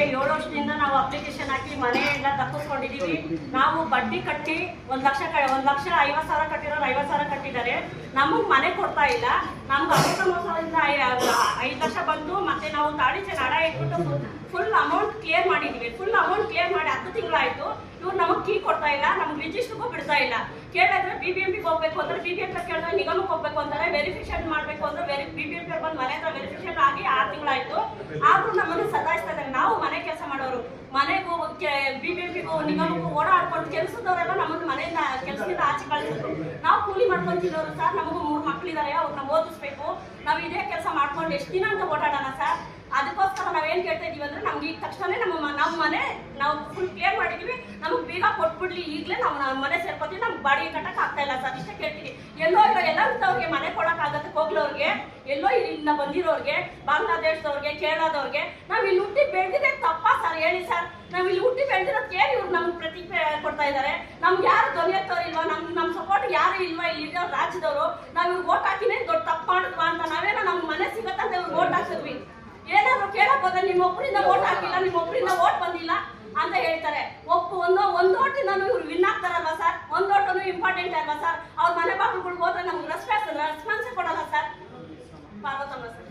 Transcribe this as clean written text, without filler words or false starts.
7 ವರ್ಷದಿಂದ ನಾವು ಅಪ್ಲಿಕೇಶನ್ ಹಾಕಿ ಮನೆ ಎಲ್ಲ ದಕ್ಕಿಸ್ಕೊಂಡಿದೀವಿ. ನಾವು ಬಡ್ಡಿ ಕಟ್ಟಿ 1,50,000 ಕಟ್ಟಿರೋರು 50,000 ಕಟ್ಟಿದ್ದಾರೆ. ನಮಗೆ ಮನೆ ಕೊಡ್ತಾ ಇಲ್ಲ. ನಮ್ಗೆ ಅಮೃತ ಮಹೋತ್ಸವದಿಂದ 5 ಲಕ್ಷ ಬಂತು. ಮತ್ತೆ ನಾವು ತಾಳಿ ಅಡ ಇಟ್ಬಿಟ್ಟು ಫುಲ್ ಅಮೌಂಟ್ ಕ್ಲಿಯರ್ ಮಾಡಿದೀವಿ. ಫುಲ್ ಅಮೌಂಟ್ ಕ್ಲಿಯರ್ ಮಾಡಿ 10 ತಿಂಗಳಾಯ್ತು. ಇವ್ರು ನಮಗೆ ಕೀ ಕೊಡ್ತಾ ಇಲ್ಲ, ನಮ್ಗೆ ರಿಜಿಸ್ಟರ್ಗೂ ಬಿಡ್ತಾ ಇಲ್ಲ. ಕೇಳಿದ್ರೆ BBMP ಹೋಗ್ಬೇಕು ಅಂದ್ರೆ BBMP ಕೇಳಿದ್ರೆ ನಿಗಮಕ್ಕೆ ಹೋಗ್ಬೇಕು ಅಂತಾರೆ. ವೆರಿಫಿಕೇಶನ್ ಮಾಡಬೇಕು ಅಂದ್ರೆ BBMP ಬಂದು ಮನೆ ಹತ್ರ ವೆರಿಫಿಕೇಶನ್ ಆಗಿ 6 ತಿಂಗಳಾಯ್ತು. ಆದ್ರೂ ನಮ್ಮನ್ನು ಸತಾಯಿಸ್ತಾ ಇದ್ದಾರೆ. ನಾವು ಮನೆ ಕೆಲಸ ಮಾಡೋರು, ಮನೆಗೂ BBMPಗೂ ನಿಗಮಕ್ಕೂ ಓಡಾಡ್ಕೊಂಡು ಕೆಲಸದವರೆಲ್ಲ ನಮ್ಮನ್ನು ಮನೆಯಿಂದ ಕೆಲಸದಿಂದ ಆಚೆ ಕಳಿಸಿದ್ರು. ನಾವು ಕೂಲಿ ಮಾಡ್ಕೊಂತಿರೋರು ಸರ್. ನಮಗೂ 3 ಮಕ್ಕಳಿದ್ದಾರೆ, ಅವ್ರನ್ನ ಓದಿಸ್ಬೇಕು. ನಾವು ಇದೇ ಕೆಲಸ ಮಾಡ್ಕೊಂಡು ಎಷ್ಟು ದಿನ ಅಂತ ಓಡಾಡೋಣ ಸರ್. ಅದಕ್ಕೋಸ್ಕರ ನಾವೇನು ಕೇಳ್ತಾ ಇದೀವಿ ಅಂದ್ರೆ ನಮ್ಗೆ ಈಗ ತಕ್ಷಣ ನಮ್ಮ ಮನೆ ನಾವು ಫುಲ್ ಕ್ಲಿಯರ್ ಮಾಡಿದೀವಿ. ನಮಗೆ ಬೀಗ ಕೊಟ್ಬಿಡ್ಲಿ, ಈಗಲೇ ನಾವು ಮನೆ ಸೇರ್ಕೋತೀವಿ. ನಮ್ಗೆ ಬಾಡಿಗೆ ಕಟ್ಟಕ್ಕೆ ಆಗ್ತಾ ಇಲ್ಲ ಸರ್. ಇಷ್ಟೇ ಕೇಳ್ತೀವಿ. ಎಲ್ಲೋ ಎಲ್ಲಂತವ್ರಿಗೆ ಮನೆ ಕೊಡೋಕ್ಕಾಗತ್ತೆ ಹೋಗ್ಲವ್ರಿಗೆ, ಎಲ್ಲೋ ಇಲ್ಲಿಂದ ಬಂದಿರೋರಿಗೆ, ಬಾಂಗ್ಲಾದೇಶದವ್ರಿಗೆ, ಕೇರಳದವ್ರಿಗೆ. ನಾವು ಇಲ್ಲಿ ಹುಟ್ಟಿ ಬೆಳೆದಿದೆ ತಪ್ಪಾ ಸರ್? ಹೇಳಿ ಸರ್. ನಾವು ಇಲ್ಲಿ ಹುಟ್ಟಿ ಬೆಳೆದಿರೋದಕ್ಕೆ ಇವ್ರು ನಮ್ಗೆ ಪ್ರತಿಕ್ರಿಯೆ ಕೊಡ್ತಾ ಇದ್ದಾರೆ. ನಮ್ಗೆ ಯಾರು ಧ್ವನಿ ಎತ್ತವ್ರು ಇಲ್ವಾ? ನಮ್ಮ ಸಪೋರ್ಟ್ ಯಾರು ಇಲ್ವಾ? ಇಲ್ಲಿರೋ ರಾಜ್ಯದವರು ನಾವು ಇವ್ರಿಗೆ ಓಟ್ ಹಾಕಿನೇ ದೊಡ್ಡ ತಪ್ಪು ಮಾಡಿದ್ವಾ ಅಂತ ನಾವೇನೋ ನಮ್ಗೆ ಮನೆ ಸಿಗತ್ತಂತ ಇವ್ರಿಗೆ ಓಟ್ ಹಾಕಿದ್ವಿ. ಏನಾದ್ರು ಕೇಳಕ್ ಹೋದ್ರೆ ನಿಮ್ಮೊಬ್ಬರಿಂದ ಓಟ್ ಹಾಕಿಲ್ಲ, ನಿಮ್ಮೊಬ್ಬರಿಂದ ಓಟ್ ಬಂದಿಲ್ಲ ಅಂತ ಹೇಳ್ತಾರೆ. ಒಂದು ಓಟಿಂದ ಇವ್ರು ವಿನ್ ಆಗ್ತಾರಲ್ವಾ ಸರ್? ಒಂದು ಓಟು ಇಂಪಾರ್ಟೆಂಟ್ ಅಲ್ವಾ ಸರ್? ಅವ್ರ ಮನೆ ಬಾಗಿಲುಗಳಿಗೆ ಹೋದ್ರೆ ನಮ್ಗೆ ರೆಸ್ಪಾನ್ಸ್ ಕೊಡಲ್ಲ ಸರ್. ಪಾರ್ವತಮ್ಮ ಸರ್.